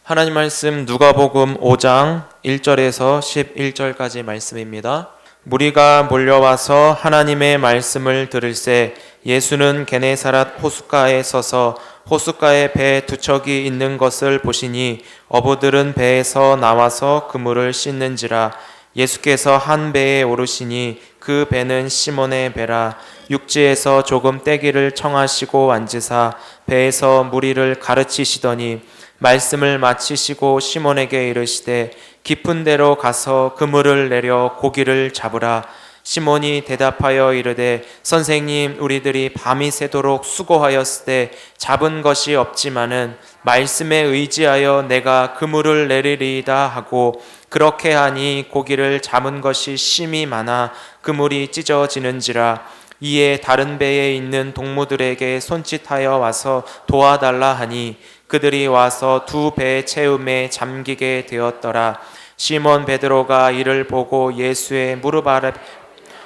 하나님 말씀 누가복음 5장 1절에서 11절까지 말씀입니다. 무리가 몰려와서 하나님의 말씀을 들을새 예수는 게네사랏 호숫가에 서서 호숫가에 배 두 척이 있는 것을 보시니 어부들은 배에서 나와서 그물을 씻는지라. 예수께서 한 배에 오르시니 그 배는 시몬의 배라. 육지에서 조금 떼기를 청하시고 앉으사 배에서 무리를 가르치시더니 말씀을 마치시고 시몬에게 이르시되 깊은 데로 가서 그물을 내려 고기를 잡으라. 시몬이 대답하여 이르되 선생님, 우리들이 밤이 새도록 수고하였으되 잡은 것이 없지만은 말씀에 의지하여 내가 그물을 내리리이다 하고, 그렇게 하니 고기를 잡은 것이 심히 많아 그물이 찢어지는지라. 이에 다른 배에 있는 동무들에게 손짓하여 와서 도와달라 하니 그들이 와서 두 배 채움에 잠기게 되었더라. 시몬 베드로가 이를 보고 예수의 무릎 아래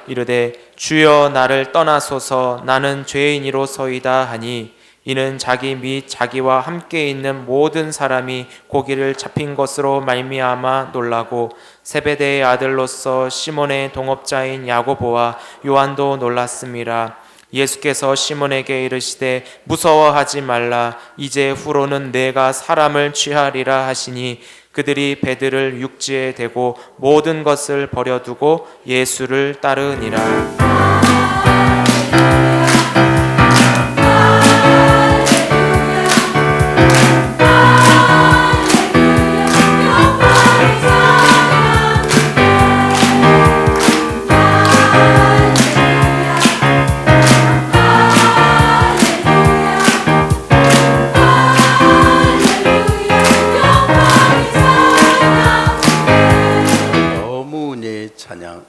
이르되 주여, 나를 떠나소서, 나는 죄인이로소이다 하니, 이는 자기 및 자기와 함께 있는 모든 사람이 고기를 잡힌 것으로 말미암아 놀라고 세베대의 아들로서 시몬의 동업자인 야고보와 요한도 놀랐습니다. 예수께서 시몬에게 이르시되 무서워하지 말라, 이제 후로는 내가 사람을 취하리라 하시니, 그들이 배들을 육지에 대고 모든 것을 버려두고 예수를 따르니라.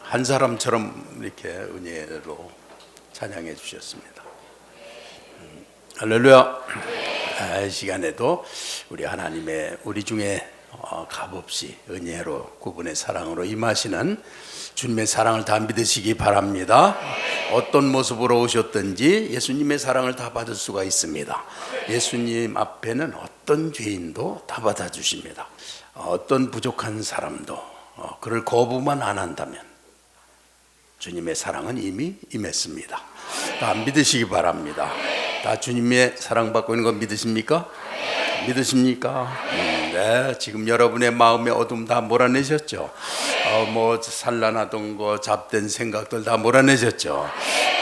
한 사람처럼 이렇게 은혜로 찬양해 주셨습니다. 할렐루야. 이 시간에도 우리 하나님의 우리 중에 값없이 은혜로 그분의 사랑으로 임하시는 주님의 사랑을 다 믿으시기 바랍니다. 어떤 모습으로 오셨든지 예수님의 사랑을 다 받을 수가 있습니다. 예수님 앞에는 어떤 죄인도 다 받아주십니다. 어떤 부족한 사람도 그를 거부만 안 한다면 주님의 사랑은 이미 임했습니다. 다 믿으시기 바랍니다. 다 주님의 사랑받고 있는 거 믿으십니까? 믿으십니까? 네, 지금 여러분의 마음의 어둠 다 몰아내셨죠? 산란하던 거, 잡된 생각들 다 몰아내셨죠?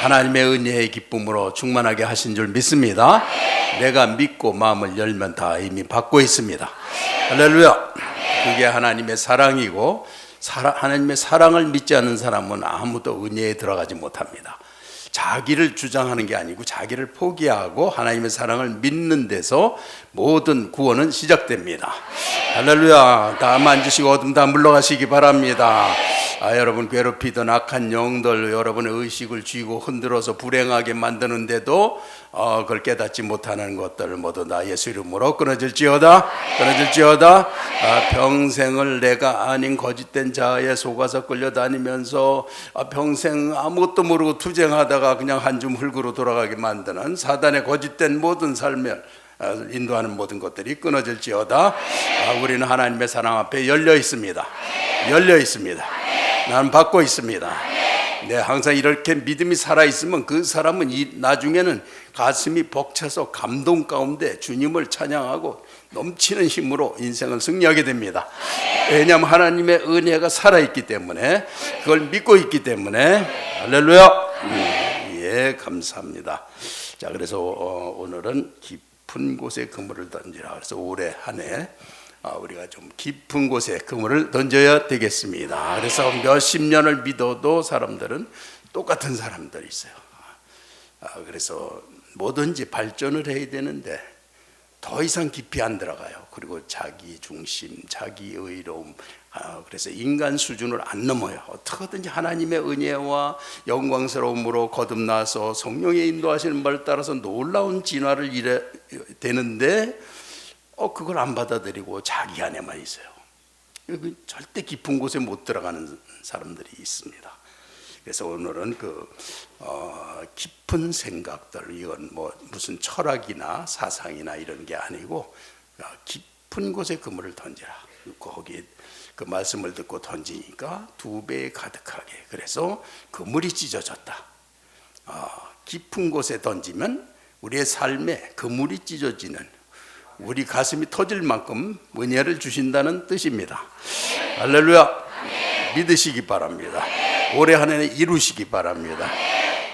하나님의 은혜의 기쁨으로 충만하게 하신 줄 믿습니다. 내가 믿고 마음을 열면 다 이미 받고 있습니다. 할렐루야. 그게 하나님의 사랑이고, 하나님의 사랑을 믿지 않는 사람은 아무도 은혜에 들어가지 못합니다. 자기를 주장하는 게 아니고 자기를 포기하고 하나님의 사랑을 믿는 데서 모든 구원은 시작됩니다. 할렐루야. 다 앉으시고 어둠 다 물러가시기 바랍니다. 여러분 괴롭히던 악한 영들 여러분의 의식을 쥐고 흔들어서 불행하게 만드는데도 그걸 깨닫지 못하는 것들을 모두 다 예수 이름으로 끊어질지어다. 끊어질지어다. 평생을 내가 아닌 거짓된 자에 속아서 끌려다니면서 평생 아무것도 모르고 투쟁하다가 그냥 한 줌 흙으로 돌아가게 만드는 사단의 거짓된 모든 삶을 인도하는 모든 것들이 끊어질지어다. 우리는 하나님의 사랑 앞에 열려 있습니다. 열려 있습니다. 나는 받고 있습니다. 네, 항상 이렇게 믿음이 살아있으면 그 사람은 나중에는 가슴이 벅차서 감동 가운데 주님을 찬양하고 넘치는 힘으로 인생을 승리하게 됩니다. 왜냐하면 하나님의 은혜가 살아있기 때문에, 그걸 믿고 있기 때문에. 할렐루야. 예, 감사합니다. 자, 그래서 오늘은 깊은 곳에 그물을 던지라. 그래서 올해 한 해 우리가 좀 깊은 곳에 그물을 던져야 되겠습니다. 그래서 몇십 년을 믿어도 사람들은 똑같은 사람들이 있어요. 그래서 뭐든지 발전을 해야 되는데 더 이상 깊이 안 들어가요. 그리고 자기 중심, 자기 의로움, 그래서 인간 수준을 안 넘어요. 어떻게든지 하나님의 은혜와 영광스러움으로 거듭나서 성령의 인도하시는 말을 따라서 놀라운 진화를 이뤄야 되는데 그걸 안 받아들이고 자기 안에만 있어요. 절대 깊은 곳에 못 들어가는 사람들이 있습니다. 그래서 오늘은 깊은 생각들, 이건 무슨 철학이나 사상이나 이런 게 아니고 깊은 곳에 그물을 던지라. 거기 그 말씀을 듣고 던지니까 2배 가득하게. 그래서 그물이 찢어졌다. 깊은 곳에 던지면 우리의 삶에 그물이 찢어지는, 우리 가슴이 터질 만큼 은혜를 주신다는 뜻입니다. 할렐루야. 믿으시기 바랍니다. 올해 한 해는 이루시기 바랍니다.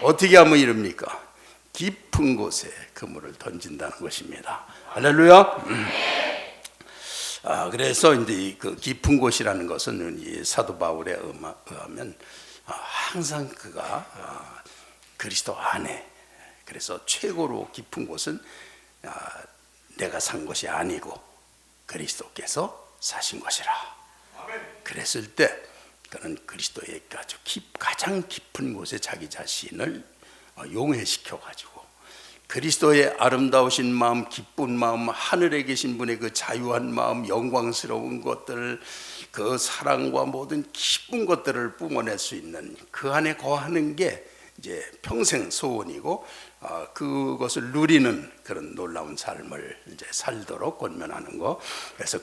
어떻게 하면 이룹니까? 깊은 곳에 그물을 던진다는 것입니다. 할렐루야. 그래서 이제 그 깊은 곳이라는 것은 이 사도 바울에 의하면 항상 그가 그리스도 안에, 그래서 최고로 깊은 곳은 내가 산 것이 아니고 그리스도께서 사신 것이라. 그랬을 때 그는 그리스도의 아주 가장 깊은 곳에 자기 자신을 용해시켜 가지고 그리스도의 아름다우신 마음, 기쁜 마음, 하늘에 계신 분의 그 자유한 마음, 영광스러운 것들, 그 사랑과 모든 기쁜 것들을 뿜어낼 수 있는 그 안에 거하는 게 이제 평생 소원이고, 그것을 누리는 그런 놀라운 삶을 이제 살도록 권면하는 거. 그래서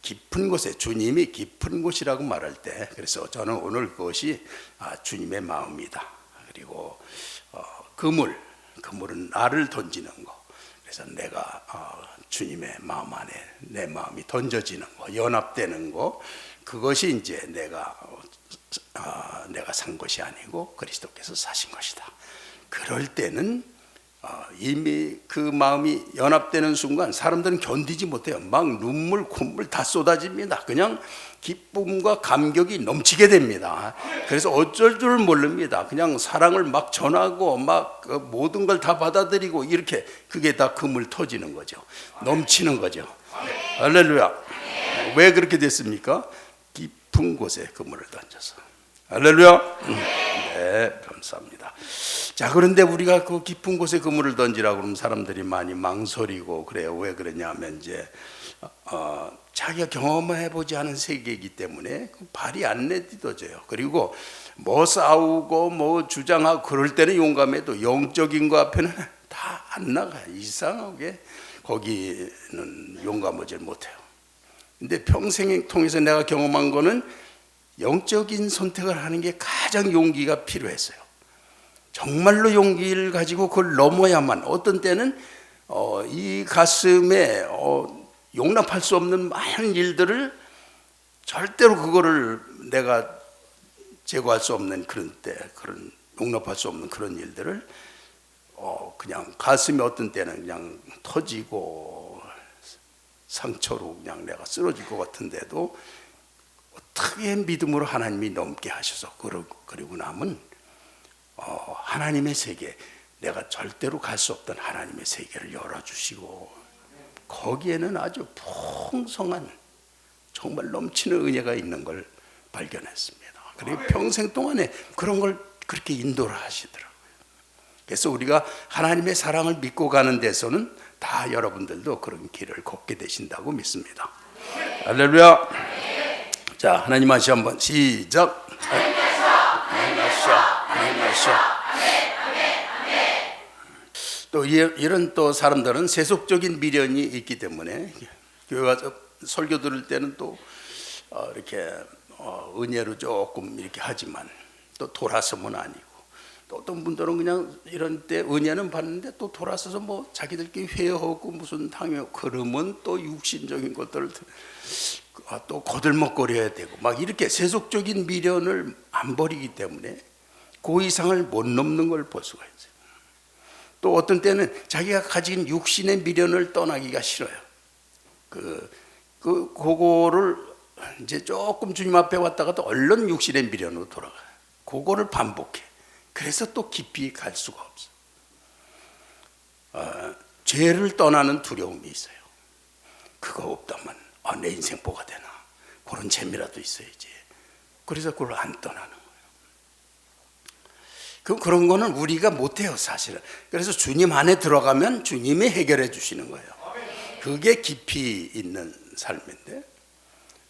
깊은 곳에, 주님이 깊은 곳이라고 말할 때, 그래서 저는 오늘 그것이 주님의 마음이다. 그리고 그물은 나를 던지는 거. 그래서 내가 주님의 마음 안에 내 마음이 던져지는 거, 연합되는 거, 그것이 이제 내가 산 것이 아니고 그리스도께서 사신 것이다. 그럴 때는 이미 그 마음이 연합되는 순간 사람들은 견디지 못해요. 막 눈물, 콧물 다 쏟아집니다. 그냥 기쁨과 감격이 넘치게 됩니다. 그래서 어쩔 줄 모릅니다. 그냥 사랑을 막 전하고 막 모든 걸 다 받아들이고, 이렇게 그게 다 그물 터지는 거죠. 넘치는 거죠. 할렐루야. 왜 그렇게 됐습니까? 깊은 곳에 그물을 던져서. 할렐루야. 네, 감사합니다. 자, 그런데 우리가 그 깊은 곳에 그물을 던지라고 그러면 사람들이 많이 망설이고 그래요. 왜 그러냐면 이제 자기가 경험해보지 않은 세계이기 때문에 발이 안 내딛어져요. 그리고 뭐 싸우고 뭐 주장하고 그럴 때는 용감해도 영적인 거 앞에는 다 안 나가요. 이상하게 거기는 용감하지 못해요. 근데 평생 통해서 내가 경험한 거는 영적인 선택을 하는 게 가장 용기가 필요했어요. 정말로 용기를 가지고 그걸 넘어야만, 어떤 때는 이 가슴에 용납할 수 없는 많은 일들을, 절대로 그거를 내가 제거할 수 없는 그런 때, 그런 용납할 수 없는 그런 일들을 그냥 가슴이 어떤 때는 그냥 터지고 상처로 그냥 내가 쓰러질 것 같은데도 어떻게 믿음으로 하나님이 넘게 하셔서 그리고 남은 하나님의 세계, 내가 절대로 갈 수 없던 하나님의 세계를 열어주시고, 거기에는 아주 풍성한 정말 넘치는 은혜가 있는 걸 발견했습니다. 그리고 평생 동안에 그런 걸 그렇게 인도를 하시더라고요. 그래서 우리가 하나님의 사랑을 믿고 가는 데서는 다 여러분들도 그런 길을 걷게 되신다고 믿습니다. 할렐루야. 자, 하나님 하시 한번 시작. 하나님 하셔. 또 이런 또 사람들은 세속적인 미련이 있기 때문에 교회 와서 설교 들을 때는 또 이렇게 은혜로 조금 이렇게 하지만 또 돌아서면 아니고, 또 어떤 분들은 그냥 이런 때 은혜는 받는데 또 돌아서서 뭐 자기들끼리 회의하고 무슨 당연, 그러면 또 육신적인 것들을 또 거들먹거려야 되고 막 이렇게 세속적인 미련을 안 버리기 때문에 그 이상을 못 넘는 걸 볼 수가 있어요. 또 어떤 때는 자기가 가진 육신의 미련을 떠나기가 싫어요. 그거를 이제 조금 주님 앞에 왔다가 또 얼른 육신의 미련으로 돌아가요. 그거를 반복해. 그래서 또 깊이 갈 수가 없어. 죄를 떠나는 두려움이 있어요. 그거 없다면 내 인생 뭐가 되나, 그런 재미라도 있어야지. 그래서 그걸 안 떠나는 거예요. 그런 거는 우리가 못해요, 사실은. 그래서 주님 안에 들어가면 주님이 해결해 주시는 거예요. 그게 깊이 있는 삶인데,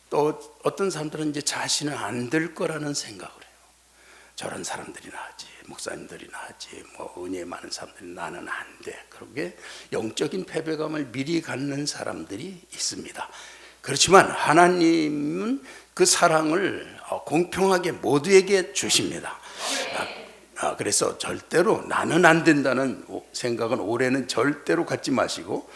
또 어떤 사람들은 이제 자신은 안 될 거라는 생각을 해요. 저런 사람들이나 하지, 목사님들이나 하지, 뭐 은혜 많은 사람들이 나는 안 돼. 그렇게 영적인 패배감을 미리 갖는 사람들이 있습니다. 그렇지만 하나님은 그 사랑을 공평하게 모두에게 주십니다. 그래서 절대로 나는 안 된다는 생각은 올해는 절대로 갖지 마시고,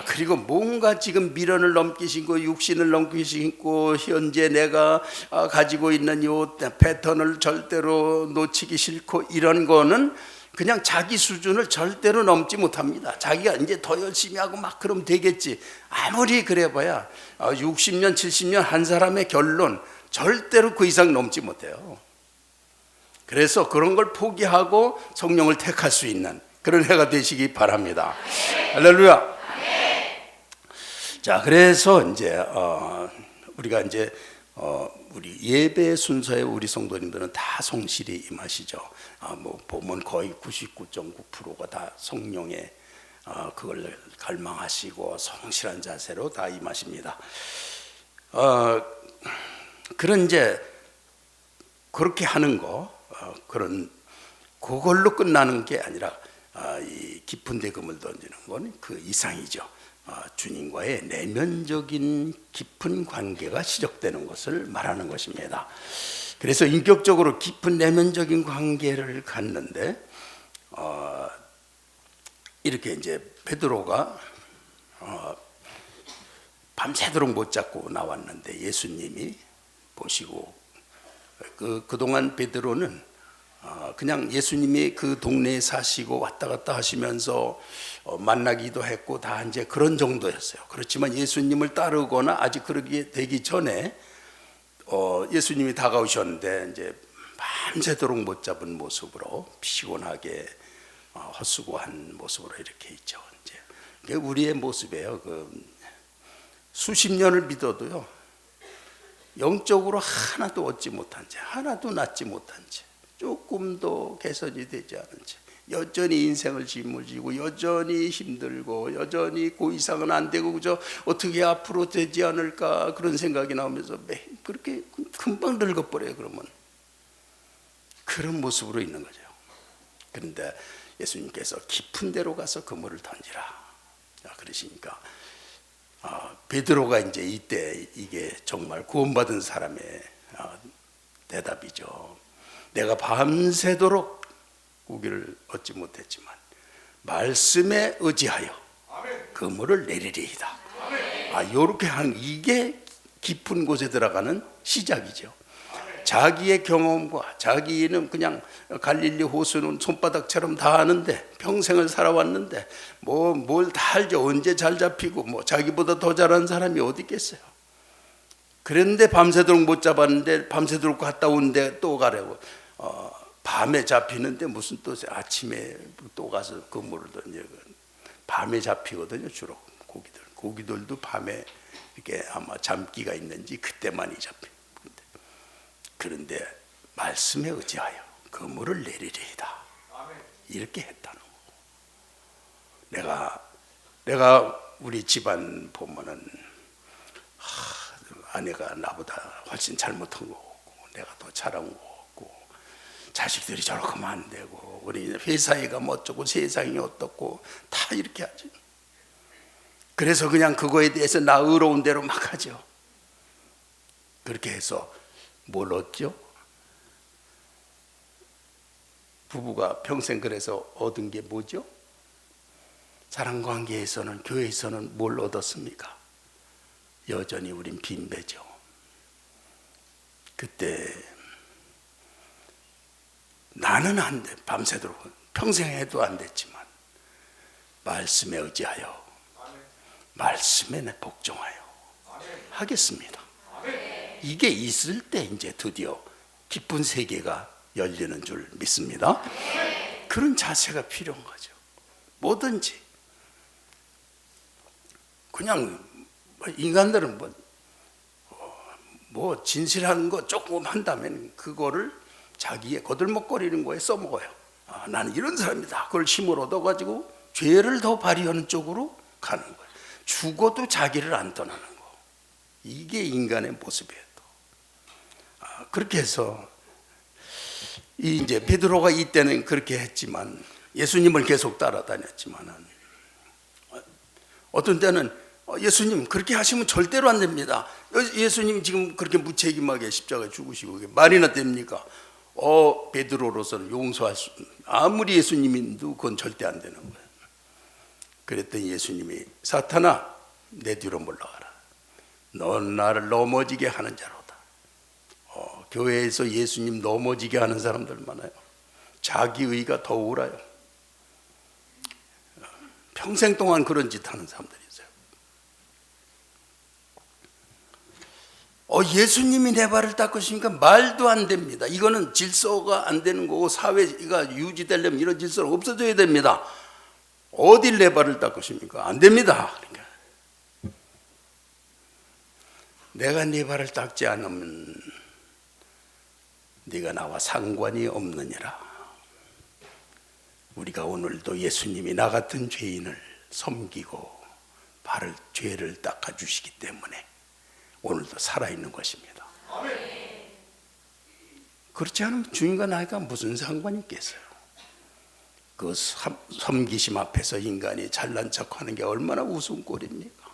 그리고 뭔가 지금 미련을 넘기시고 육신을 넘기시고 현재 내가 가지고 있는 요 패턴을 절대로 놓치기 싫고, 이런 거는 그냥 자기 수준을 절대로 넘지 못합니다. 자기가 이제 더 열심히 하고 막 그러면 되겠지. 아무리 그래봐야 60년 70년 한 사람의 결론 절대로 그 이상 넘지 못해요. 그래서 그런 걸 포기하고 성령을 택할 수 있는 그런 해가 되시기 바랍니다. 할렐루야. 자, 그래서 이제 우리가 이제 우리 예배 순서에 우리 성도님들은 다 성실히 임하시죠. 뭐 보면 거의 99.9%가 다 성령의 그걸 갈망하시고 성실한 자세로 다 임하십니다. 그런 이제 그렇게 하는 거, 그런 그걸로 끝나는 게 아니라 이 깊은 데 금을 던지는 건 그 이상이죠. 주님과의 내면적인 깊은 관계가 시작되는 것을 말하는 것입니다. 그래서 인격적으로 깊은 내면적인 관계를 갖는데 이렇게 이제 베드로가 밤새도록 못 잡고 나왔는데 예수님이 보시고 그동안 베드로는 그냥 예수님이 그 동네에 사시고 왔다 갔다 하시면서 만나기도 했고 다 이제 그런 정도였어요. 그렇지만 예수님을 따르거나 아직 그러게 되기 전에 예수님이 다가오셨는데 이제 밤새도록 못 잡은 모습으로 피곤하게 헛수고한 모습으로 이렇게 있죠. 이제 그게 우리의 모습이에요. 수십 년을 믿어도요, 영적으로 하나도 얻지 못한 채, 하나도 낫지 못한 채, 조금도 개선이 되지 않은 채 여전히 인생을 짊어지고 여전히 힘들고 여전히 그 이상은 안 되고 그저 어떻게 앞으로 되지 않을까 그런 생각이 나오면서 그렇게 금방 늙어버려요. 그러면 그런 모습으로 있는 거죠. 그런데 예수님께서 깊은 데로 가서 그물을 던지라 그러시니까 베드로가 이제 이때 이게 정말 구원받은 사람의 대답이죠. 내가 밤새도록 고기를 얻지 못했지만 말씀에 의지하여 그물을 내리리이다. 이렇게 하는 이게 깊은 곳에 들어가는 시작이죠. 자기의 경험과 자기는 그냥 갈릴리 호수는 손바닥처럼 다 아는데 평생을 살아왔는데 뭘 다 알죠. 언제 잘 잡히고 뭐 자기보다 더 잘하는 사람이 어디 있겠어요. 그런데 밤새도록 못 잡았는데 밤새도록 갔다 오는데 또 가려고 밤에 잡히는데 무슨 또 아침에 또 가서 그물을 던져. 밤에 잡히거든요. 주로 고기들도 밤에 이렇게 아마 잠기가 있는지 그때만이 잡혀. 그런데 말씀에 의지하여 그물을 내리리이다. 이렇게 했다는 거. 내가 우리 집안 보면은 아내가 나보다 훨씬 잘못한 거 없고 내가 더 잘한 거 없고 자식들이 저렇게 하면 안 되고 우리 회사에 가면 어쩌고 세상이 어떻고 다 이렇게 하죠. 그래서 그냥 그거에 대해서 나 의로운 대로 막 하죠. 그렇게 해서 뭘 얻죠? 부부가 평생 그래서 얻은 게 뭐죠? 사랑관계에서는 교회에서는 뭘 얻었습니까? 여전히 우린 빈배죠. 그때 나는 안 돼. 밤새도록 평생 해도 안 됐지만 말씀에 의지하여 말씀에 복종하여 하겠습니다. 이게 있을 때 이제 드디어 깊은 세계가 열리는 줄 믿습니다. 그런 자세가 필요한 거죠. 뭐든지 그냥 인간들은 뭐 진실한 거 조금 한다면 그거를 자기의 거들먹거리는 거에 써먹어요. 나는 이런 사람이다. 그걸 힘을 얻어가지고 죄를 더 발휘하는 쪽으로 가는 거예요. 죽어도 자기를 안 떠나는 거. 이게 인간의 모습이에요. 그렇게 해서 이제 베드로가 이때는 그렇게 했지만 예수님을 계속 따라다녔지만은 어떤 때는 예수님 그렇게 하시면 절대로 안 됩니다. 예수님 지금 그렇게 무책임하게 십자가에 죽으시고 말이나 됩니까? 베드로로서는 용서할 수 아무리 예수님인도 그건 절대 안 되는 거예요. 그랬더니 예수님이 사탄아 내 뒤로 물러가라. 넌 나를 넘어지게 하는 자로다. 교회에서 예수님 넘어지게 하는 사람들 많아요. 자기의가 더 옳아요. 평생 동안 그런 짓 하는 사람들이 있어요. 예수님이 내 발을 닦으시니까 말도 안 됩니다. 이거는 질서가 안 되는 거고 사회가 유지되려면 이런 질서는 없어져야 됩니다. 어딜 내 발을 닦으십니까? 안 됩니다. 그러니까 내가 네 발을 닦지 않으면 네가 나와 상관이 없느니라. 우리가 오늘도 예수님이 나 같은 죄인을 섬기고 죄를 닦아주시기 때문에 오늘도 살아있는 것입니다. 그렇지 않으면 주님과 나이가 무슨 상관이 있겠어요? 그 섬기심 앞에서 인간이 잘난 척하는 게 얼마나 웃음꼴입니까?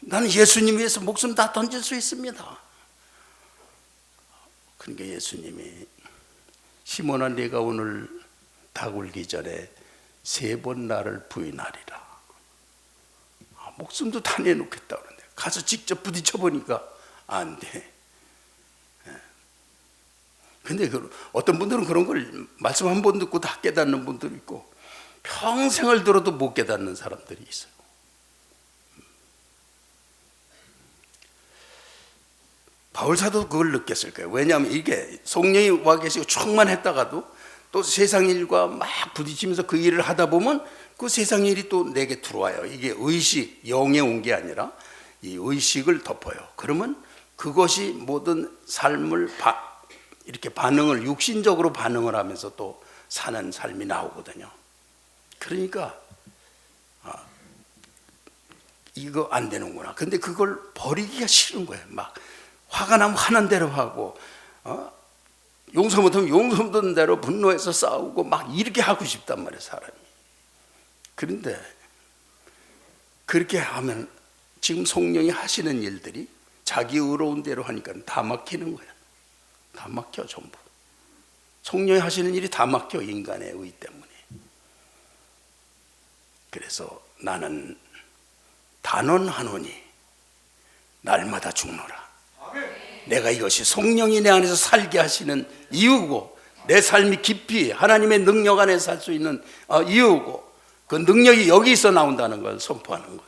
나는 예수님 위해서 목숨 다 던질 수 있습니다. 그러니까 예수님이 시몬아 네가 오늘 닭 울기 전에 3번 나를 부인하리라. 목숨도 다 내놓겠다 그러는데 가서 직접 부딪혀 보니까 안 돼. 근데 어떤 분들은 그런 걸 말씀 한 번 듣고 다 깨닫는 분들이 있고 평생을 들어도 못 깨닫는 사람들이 있어요. 바울사도 그걸 느꼈을 거예요. 왜냐하면 이게 성령이 와 계시고 충만했다가도 또 세상 일과 막 부딪히면서 그 일을 하다 보면 그 세상 일이 또 내게 들어와요. 이게 의식, 영에 온 게 아니라 이 의식을 덮어요. 그러면 그것이 모든 삶을 이렇게 육신적으로 반응을 하면서 또 사는 삶이 나오거든요. 그러니까 이거 안 되는구나. 근데 그걸 버리기가 싫은 거예요. 막 화가 나면 화난 대로 하고 용서 못하면 용서 못하는 대로 분노해서 싸우고 막 이렇게 하고 싶단 말이에요, 사람이. 그런데 그렇게 하면 지금 성령이 하시는 일들이 자기 의로운 대로 하니까 다 막히는 거예요. 다 막혀 전부. 성령이 하시는 일이 다 막혀 인간의 의 때문에. 그래서 나는 단언하노니 날마다 죽노라. 내가 이것이 성령이 내 안에서 살게 하시는 이유고 내 삶이 깊이 하나님의 능력 안에 살 수 있는 이유고 그 능력이 여기서 나온다는 걸 선포하는 거예요.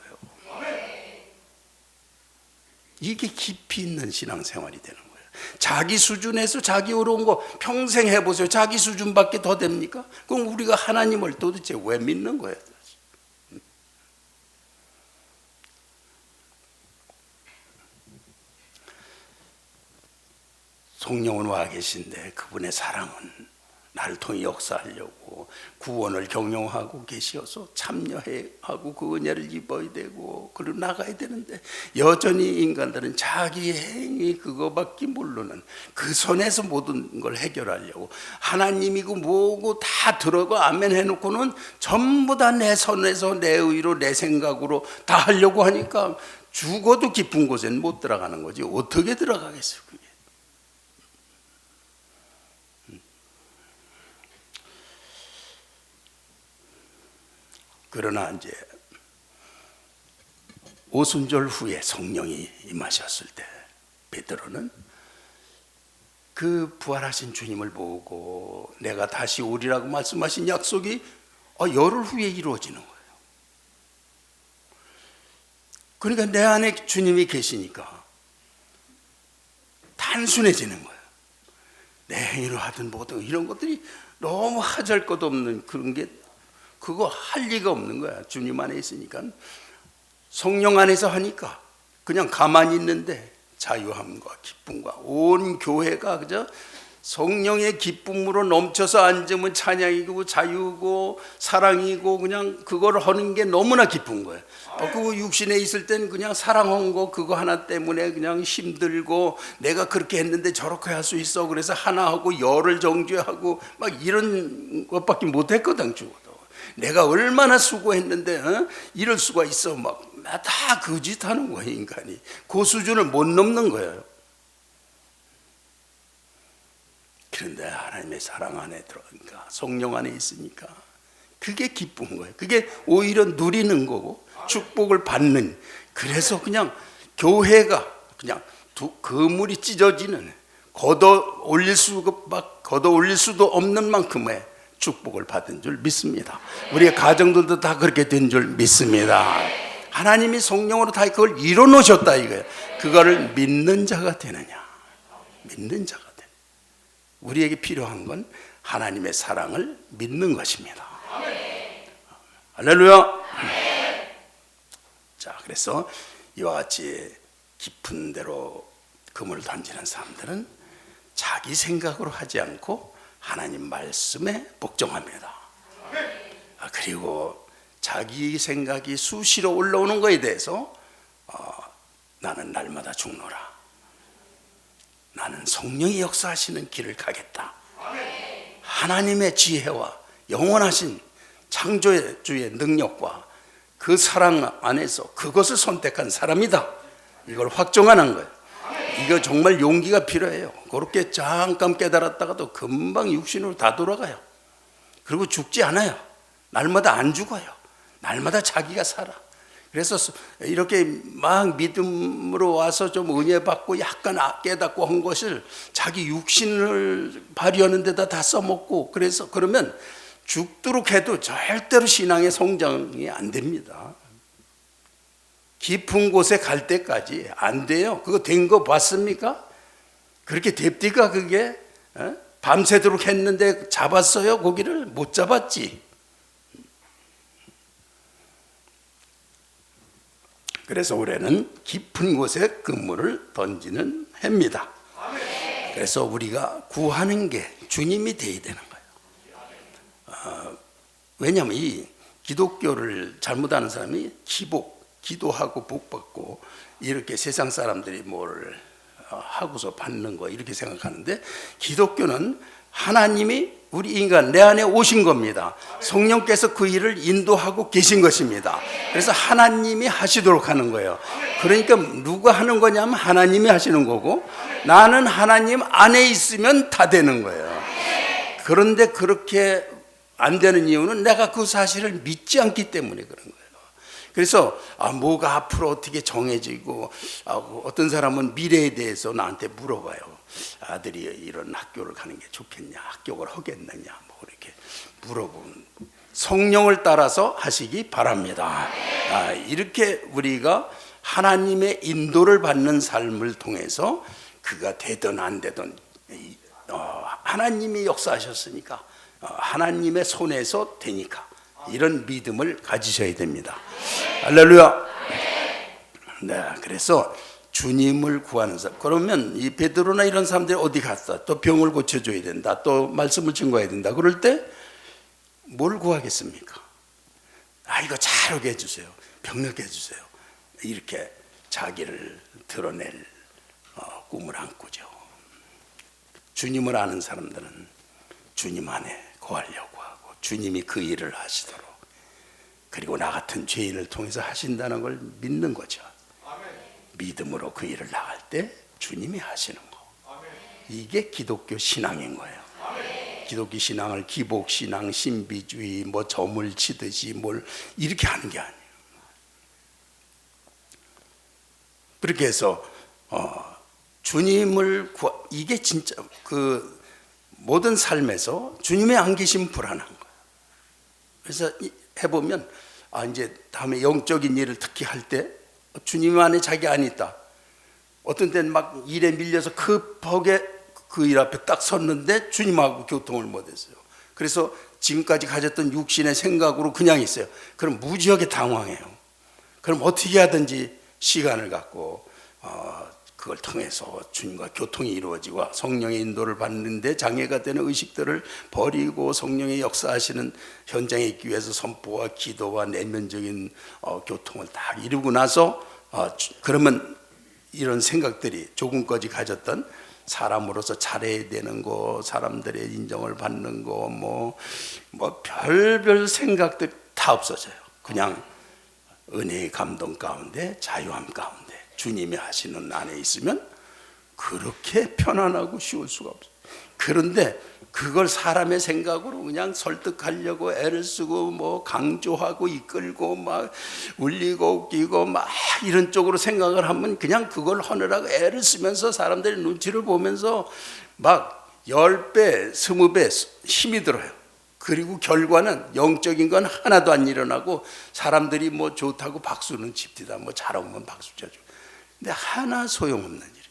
이게 깊이 있는 신앙생활이 되는 거예요. 자기 수준에서 자기 어려운 거 평생 해보세요. 자기 수준밖에 더 됩니까? 그럼 우리가 하나님을 도대체 왜 믿는 거예요? 성령은 와 계신데 그분의 사랑은 나를 통해 역사하려고 구원을 경영하고 계시어서 참여하고 그 은혜를 입어야 되고 그리고 나가야 되는데 여전히 인간들은 자기 행위 그거밖에 모르는 그 선에서 모든 걸 해결하려고 하나님이고 뭐고 다 들어가 아멘 해놓고는 전부 다 내 선에서 내 의로 내 생각으로 다 하려고 하니까 죽어도 깊은 곳엔 못 들어가는 거지 어떻게 들어가겠어요 그게. 그러나 이제 오순절 후에 성령이 임하셨을 때 베드로는 그 부활하신 주님을 보고 내가 다시 오리라고 말씀하신 약속이 열흘 후에 이루어지는 거예요. 그러니까 내 안에 주님이 계시니까 단순해지는 거예요. 내 행위로 하든 뭐든 이런 것들이 너무 하잘 것 없는 그런 게 그거 할 리가 없는 거야. 주님 안에 있으니까. 성령 안에서 하니까 그냥 가만히 있는데 자유함과 기쁨과 온 교회가 그저 성령의 기쁨으로 넘쳐서 앉으면 찬양이고 자유고 사랑이고 그냥 그걸 하는 게 너무나 기쁜 거예요. 그 육신에 있을 땐 그냥 사랑한 거 그거 하나 때문에 그냥 힘들고 내가 그렇게 했는데 저렇게 할 수 있어 그래서 하나 하고 열을 정죄하고 막 이런 것밖에 못했거든. 죽어도 내가 얼마나 수고했는데 이럴 수가 있어 막 다 거짓하는 거예요. 인간이 그 수준을 못 넘는 거예요. 그런데 하나님의 사랑 안에 들어가니까 성령 안에 있으니까 그게 기쁜 거예요. 그게 오히려 누리는 거고 축복을 받는. 그래서 그냥 교회가 그냥 그물이 찢어지는 걷어 올릴 수도 없는 만큼의 축복을 받은 줄 믿습니다. 우리의 가정들도 다 그렇게 된 줄 믿습니다. 하나님이 성령으로 다 그걸 이뤄 놓으셨다 이거예요. 그거를 믿는 자가 되느냐. 믿는 자가 돼. 우리에게 필요한 건 하나님의 사랑을 믿는 것입니다. 할렐루야. 자, 그래서 이와 같이 깊은 데로 그물을 던지는 사람들은 자기 생각으로 하지 않고 하나님 말씀에 복종합니다. 그리고 자기 생각이 수시로 올라오는 것에 대해서 나는 날마다 죽노라. 나는 성령이 역사하시는 길을 가겠다. 하나님의 지혜와 영원하신 창조주의 능력과 그 사랑 안에서 그것을 선택한 사람이다. 이걸 확정하는 거예요. 이거 정말 용기가 필요해요. 그렇게 잠깐 깨달았다가도 금방 육신으로 다 돌아가요. 그리고 죽지 않아요. 날마다 안 죽어요. 날마다 자기가 살아. 그래서 이렇게 막 믿음으로 와서 좀 은혜 받고 약간 깨닫고 한 것을 자기 육신을 발휘하는 데다 다 써먹고 그래서 그러면 죽도록 해도 절대로 신앙의 성장이 안 됩니다. 깊은 곳에 갈 때까지 안 돼요. 그거 된 거 봤습니까? 그렇게 됩니까 그게? 밤새도록 했는데 잡았어요? 고기를 못 잡았지. 그래서 올해는 깊은 곳에 그물을 던지는 해입니다. 그래서 우리가 구하는 게 주님이 되어야 되는 거예요. 왜냐하면 이 기독교를 잘못하는 사람이 기도하고 복받고 이렇게 세상 사람들이 뭘 하고서 받는 거 이렇게 생각하는데 기독교는 하나님이 우리 인간 내 안에 오신 겁니다. 성령께서 그 일을 인도하고 계신 것입니다. 그래서 하나님이 하시도록 하는 거예요. 그러니까 누가 하는 거냐면 하나님이 하시는 거고 나는 하나님 안에 있으면 다 되는 거예요. 그런데 그렇게 안 되는 이유는 내가 그 사실을 믿지 않기 때문에 그런 거예요. 그래서 뭐가 앞으로 어떻게 정해지고 어떤 사람은 미래에 대해서 나한테 물어봐요. 아들이 이런 학교를 가는 게 좋겠냐, 합격을 하겠느냐, 뭐 이렇게 물어보면 성령을 따라서 하시기 바랍니다. 이렇게 우리가 하나님의 인도를 받는 삶을 통해서 그가 되든 안 되든 하나님이 역사하셨으니까 하나님의 손에서 되니까 이런 믿음을 가지셔야 됩니다. 할렐루야. 네, 그래서 주님을 구하는 사람. 그러면 이 베드로나 이런 사람들이 어디 갔어? 또 병을 고쳐줘야 된다. 또 말씀을 증거해야 된다. 그럴 때 뭘 구하겠습니까? 이거 잘하게 해주세요. 병력해 해주세요. 이렇게 자기를 드러낼 꿈을 안 꾸죠. 주님을 아는 사람들은 주님 안에 거하려고 하고 주님이 그 일을 하시도록 그리고 나 같은 죄인을 통해서 하신다는 걸 믿는 거죠. 믿음으로 그 일을 나갈 때 주님이 하시는 거. 이게 기독교 신앙인 거예요. 기독교 신앙을 기복신앙, 신비주의, 뭐 점을 치듯이 뭘 이렇게 하는 게 아니에요. 그렇게 해서 주님을 이게 진짜 그 모든 삶에서 주님의 안 계시면 불안한 거예요. 그래서 해보면 이제 다음에 영적인 일을 특히 할 때 주님 안에 자기 안에 있다. 어떤 때는 막 일에 밀려서 급하게 그 일 앞에 딱 섰는데 주님하고 교통을 못했어요. 그래서 지금까지 가졌던 육신의 생각으로 그냥 있어요. 그럼 무지하게 당황해요. 그럼 어떻게 하든지 시간을 갖고 그걸 통해서 주님과 교통이 이루어지고 성령의 인도를 받는데 장애가 되는 의식들을 버리고 성령의 역사하시는 현장에 있기 위해서 선포와 기도와 내면적인 교통을 다 이루고 나서 그러면 이런 생각들이 조금까지 가졌던 사람으로서 잘해야 되는 거, 사람들의 인정을 받는 거, 뭐 별별 생각들 다 없어져요. 그냥 은혜의 감동 가운데, 자유함 가운데 주님이 하시는 안에 있으면 그렇게 편안하고 쉬울 수가 없어요. 그런데 그걸 사람의 생각으로 그냥 설득하려고 애를 쓰고 뭐 강조하고 이끌고 막 울리고 웃기고 막 이런 쪽으로 생각을 하면 그냥 그걸 하느라고 애를 쓰면서 사람들의 눈치를 보면서 막 10배, 20배 힘이 들어요. 그리고 결과는 영적인 건 하나도 안 일어나고 사람들이 뭐 좋다고 박수는 칩디다. 뭐 잘하면 박수 쳐주고. 근데 하나 소용없는 일입니다.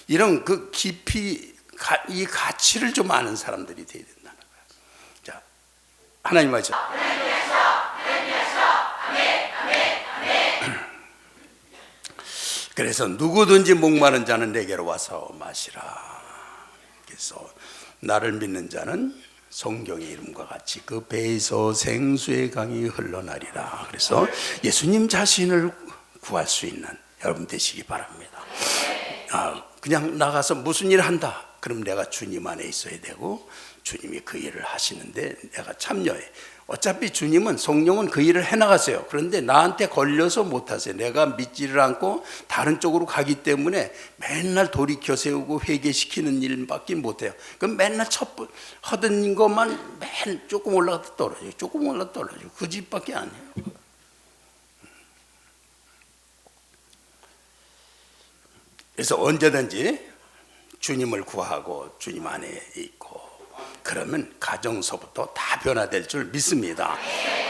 이런 그 깊이 이 가치를 좀 아는 사람들이 되어야 된다는 거예요. 자, 하나님 말씀. 그래서 누구든지 목마른 자는 내게로 와서 마시라. 그래서 나를 믿는 자는 성경의 이름과 같이 그 배에서 생수의 강이 흘러나리라. 그래서 예수님 자신을 구할 수 있는 여러분 되시기 바랍니다. 그냥 나가서 무슨 일을 한다. 그럼 내가 주님 안에 있어야 되고 주님이 그 일을 하시는데 내가 참여해. 어차피 주님은 성령은 그 일을 해나가세요. 그런데 나한테 걸려서 못하세요. 내가 믿지를 않고 다른 쪽으로 가기 때문에 맨날 돌이켜 세우고 회개시키는 일밖에 못해요. 그럼 맨날 하던 것만 맨 조금 올라갔다 떨어져요. 조금 올라갔다 떨어져요. 그 집밖에 안 해요. 그래서 언제든지 주님을 구하고 주님 안에 있고 그러면 가정서부터 다 변화될 줄 믿습니다.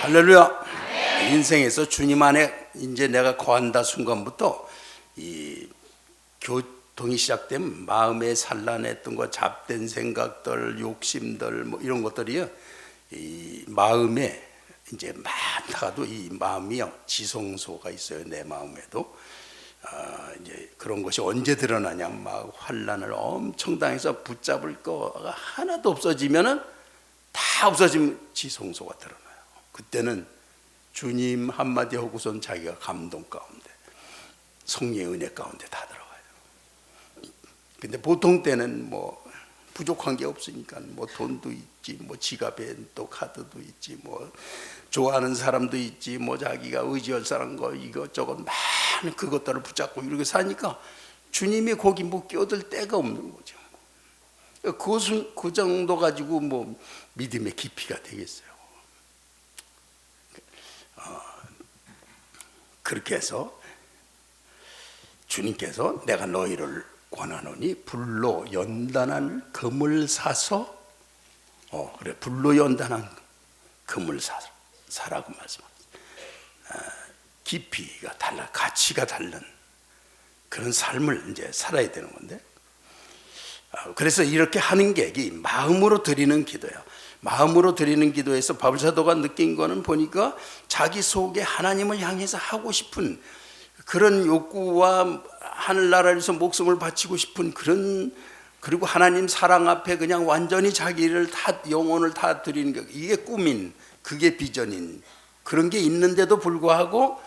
할렐루야. 인생에서 주님 안에 이제 내가 거한다 순간부터 이 교통이 시작되면 마음에 산란했던 거, 잡된 생각들, 욕심들 뭐 이런 것들이요, 이 마음에 이제 많다가도 이 마음이요 지성소가 있어요. 내 마음에도. 이제 그런 것이 언제 드러나냐, 막 환난을 엄청 당해서 붙잡을 거가 하나도 없어지면은 다 없어지면 지성소가 드러나요. 그때는 주님 한마디 하고선 자기가 감동 가운데 성령의 은혜 가운데 다 들어가요. 근데 보통 때는 뭐 부족한 게 없으니까 뭐 돈도 있지, 뭐 지갑에 또 카드도 있지, 뭐 좋아하는 사람도 있지, 뭐 자기가 의지할 사람 거 이것저것 많은 그것들을 붙잡고 이렇게 사니까 주님이 거기 뭐 끼어들 데가 없는 거죠. 그 정도 가지고 뭐 믿음의 깊이가 되겠어요. 그렇게 해서 주님께서 내가 너희를 권하노니 불로 연단한 금을 사서 그래 불로 연단한 금을 사라고 말씀하셨어요. 깊이가 달라, 가치가 다른 그런 삶을 이제 살아야 되는 건데, 그래서 이렇게 하는 게 이 마음으로 드리는 기도예요. 마음으로 드리는 기도에서 바울 사도가 느낀 거는 보니까 자기 속에 하나님을 향해서 하고 싶은 그런 욕구와 하늘나라에서 목숨을 바치고 싶은 그런, 그리고 하나님 사랑 앞에 그냥 완전히 자기를 다 영혼을 다 드리는 게 이게 꿈인, 그게 비전인 그런 게 있는데도 불구하고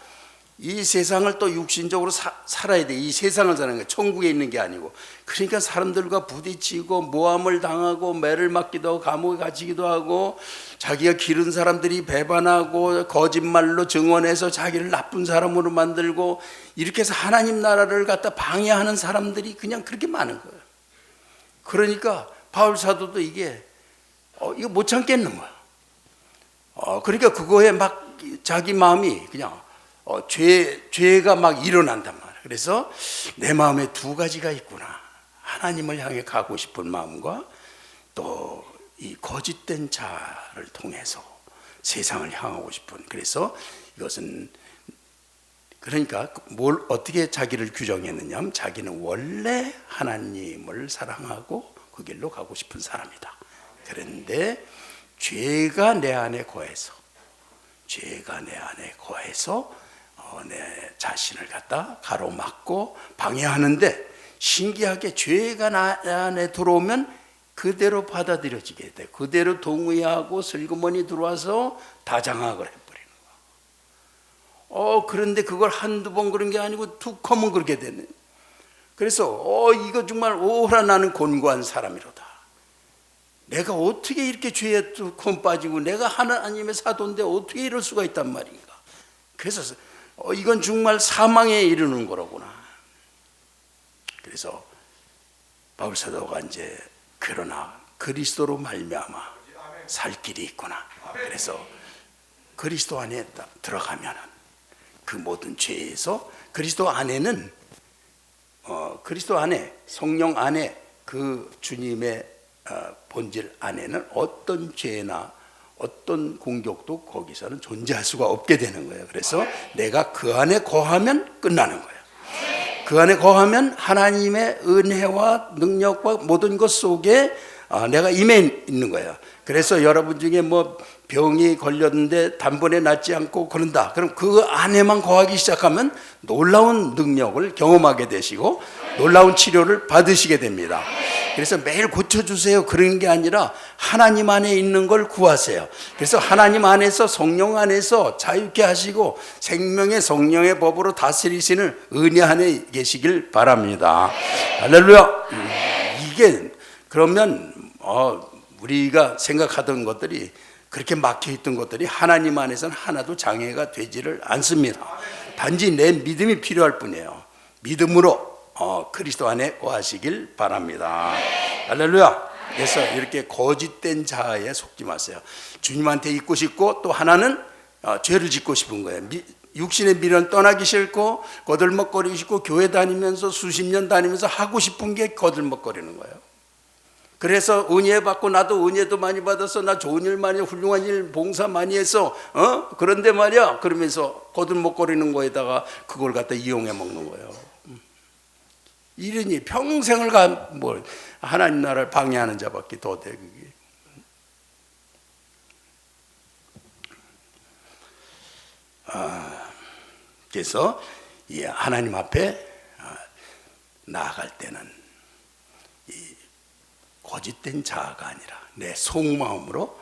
이 세상을 또 육신적으로 살아야 돼. 이 세상을 사는 거예요. 천국에 있는 게 아니고. 그러니까 사람들과 부딪히고 모함을 당하고 매를 맞기도 하고 감옥에 갇히기도 하고 자기가 기른 사람들이 배반하고 거짓말로 증언해서 자기를 나쁜 사람으로 만들고 이렇게 해서 하나님 나라를 갖다 방해하는 사람들이 그냥 그렇게 많은 거예요. 그러니까 바울 사도도 이게 이거 못 참겠는 거야. 그러니까 그거에 막 자기 마음이 그냥 죄가 막 일어난단 말이에요. 그래서 내 마음에 두 가지가 있구나. 하나님을 향해 가고 싶은 마음과 또 이 거짓된 자를 통해서 세상을 향하고 싶은. 그래서 이것은 그러니까 뭘 어떻게 자기를 규정했느냐 하면 자기는 원래 하나님을 사랑하고 그 길로 가고 싶은 사람이다. 그런데 죄가 내 안에 거해서 내 자신을 갖다 가로막고 방해하는데, 신기하게 죄가 나 안에 들어오면 그대로 받아들여지게 돼. 그대로 동의하고 슬그머니 들어와서 다 장악을 해버리는 거야. 그런데 그걸 한두 번 그런 게 아니고 툭 하면 그렇게 되네. 그래서 이거 정말 오라 나는 곤고한 사람이로다. 내가 어떻게 이렇게 죄에 툭 빠지고, 내가 하나님의 사도인데 어떻게 이럴 수가 있단 말인가. 그래서 이건 정말 사망에 이르는 거로구나. 그래서 바울 사도가 이제 그러나 그리스도로 말미암아 살 길이 있구나. 그래서 그리스도 안에 들어가면은 그 모든 죄에서, 그리스도 안에는 그리스도 안에, 성령 안에, 그 주님의 본질 안에는 어떤 죄나 어떤 공격도 거기서는 존재할 수가 없게 되는 거예요. 그래서 내가 그 안에 거하면 끝나는 거예요. 그 안에 거하면 하나님의 은혜와 능력과 모든 것 속에 내가 임해 있는 거예요. 그래서 여러분 중에 뭐 병이 걸렸는데 단번에 낫지 않고 그런다. 그럼 그 안에만 거하기 시작하면 놀라운 능력을 경험하게 되시고 놀라운 치료를 받으시게 됩니다. 그래서 매일 고쳐주세요 그런 게 아니라 하나님 안에 있는 걸 구하세요. 그래서 하나님 안에서, 성령 안에서 자유케 하시고 생명의 성령의 법으로 다스리시는 은혜 안에 계시길 바랍니다. 할렐루야. 이게 그러면 우리가 생각하던 것들이, 그렇게 막혀있던 것들이 하나님 안에서는 하나도 장애가 되지를 않습니다. 단지 내 믿음이 필요할 뿐이에요. 믿음으로 그리스도 안에 거하시길 바랍니다. 할렐루야. 그래서 이렇게 거짓된 자아에 속지 마세요. 주님한테 있고 싶고, 또 하나는 죄를 짓고 싶은 거예요. 육신의 미련 떠나기 싫고, 거들먹거리고 싶고, 교회 다니면서 수십 년 다니면서 하고 싶은 게 거들먹거리는 거예요. 그래서 은혜 받고, 나도 은혜도 많이 받아서 나 좋은 일 많이, 훌륭한 일 봉사 많이 해서 그런데 말이야, 그러면서 거들먹거리는 거에다가 그걸 갖다 이용해 먹는 거예요. 이러니 평생을 뭘 하나님 나라를 방해하는 자밖에 더 돼. 그게. 그래서 이 하나님 앞에 나아갈 때는 이 거짓된 자아가 아니라 내 속마음으로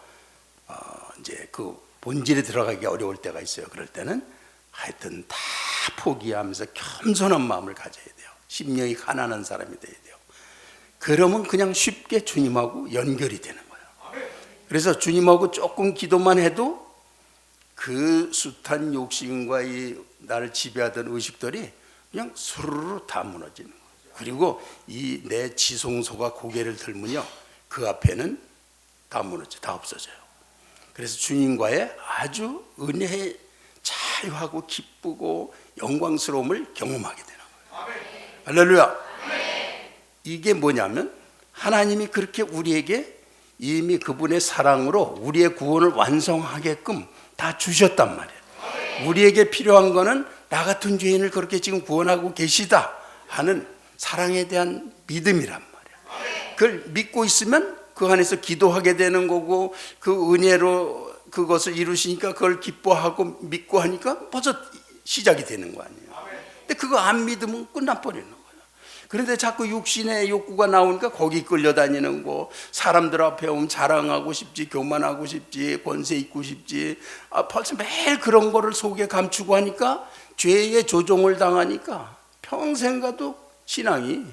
이제 그 본질에 들어가기 어려울 때가 있어요. 그럴 때는 하여튼 다 포기하면서 겸손한 마음을 가져야 돼요. 심령이 가난한 사람이 돼야 돼요. 그러면 그냥 쉽게 주님하고 연결이 되는 거예요. 그래서 주님하고 조금 기도만 해도 그 숱한 욕심과 이 나를 지배하던 의식들이 그냥 수르르 다 무너지는 거예요. 그리고 이 내 지성소가 고개를 들면요, 그 앞에는 다 무너져, 다 없어져요. 그래서 주님과의 아주 은혜에 자유하고 기쁘고 영광스러움을 경험하게 되는 거예요. 할렐루야. 이게 뭐냐면 하나님이 그렇게 우리에게 이미 그분의 사랑으로 우리의 구원을 완성하게끔 다 주셨단 말이에요. 우리에게 필요한 거는 나 같은 죄인을 그렇게 지금 구원하고 계시다 하는 사랑에 대한 믿음이란 말이에요. 그걸 믿고 있으면 그 안에서 기도하게 되는 거고, 그 은혜로 그것을 이루시니까 그걸 기뻐하고 믿고 하니까 벌써 시작이 되는 거 아니에요. 근데 그거 안 믿으면 끝나버리는 거예요. 그런데 자꾸 육신의 욕구가 나오니까 거기 끌려다니는 거, 사람들 앞에 오면 자랑하고 싶지, 교만하고 싶지, 권세 있고 싶지, 벌써 매일 그런 거를 속에 감추고 하니까 죄의 조종을 당하니까 평생 가도 신앙이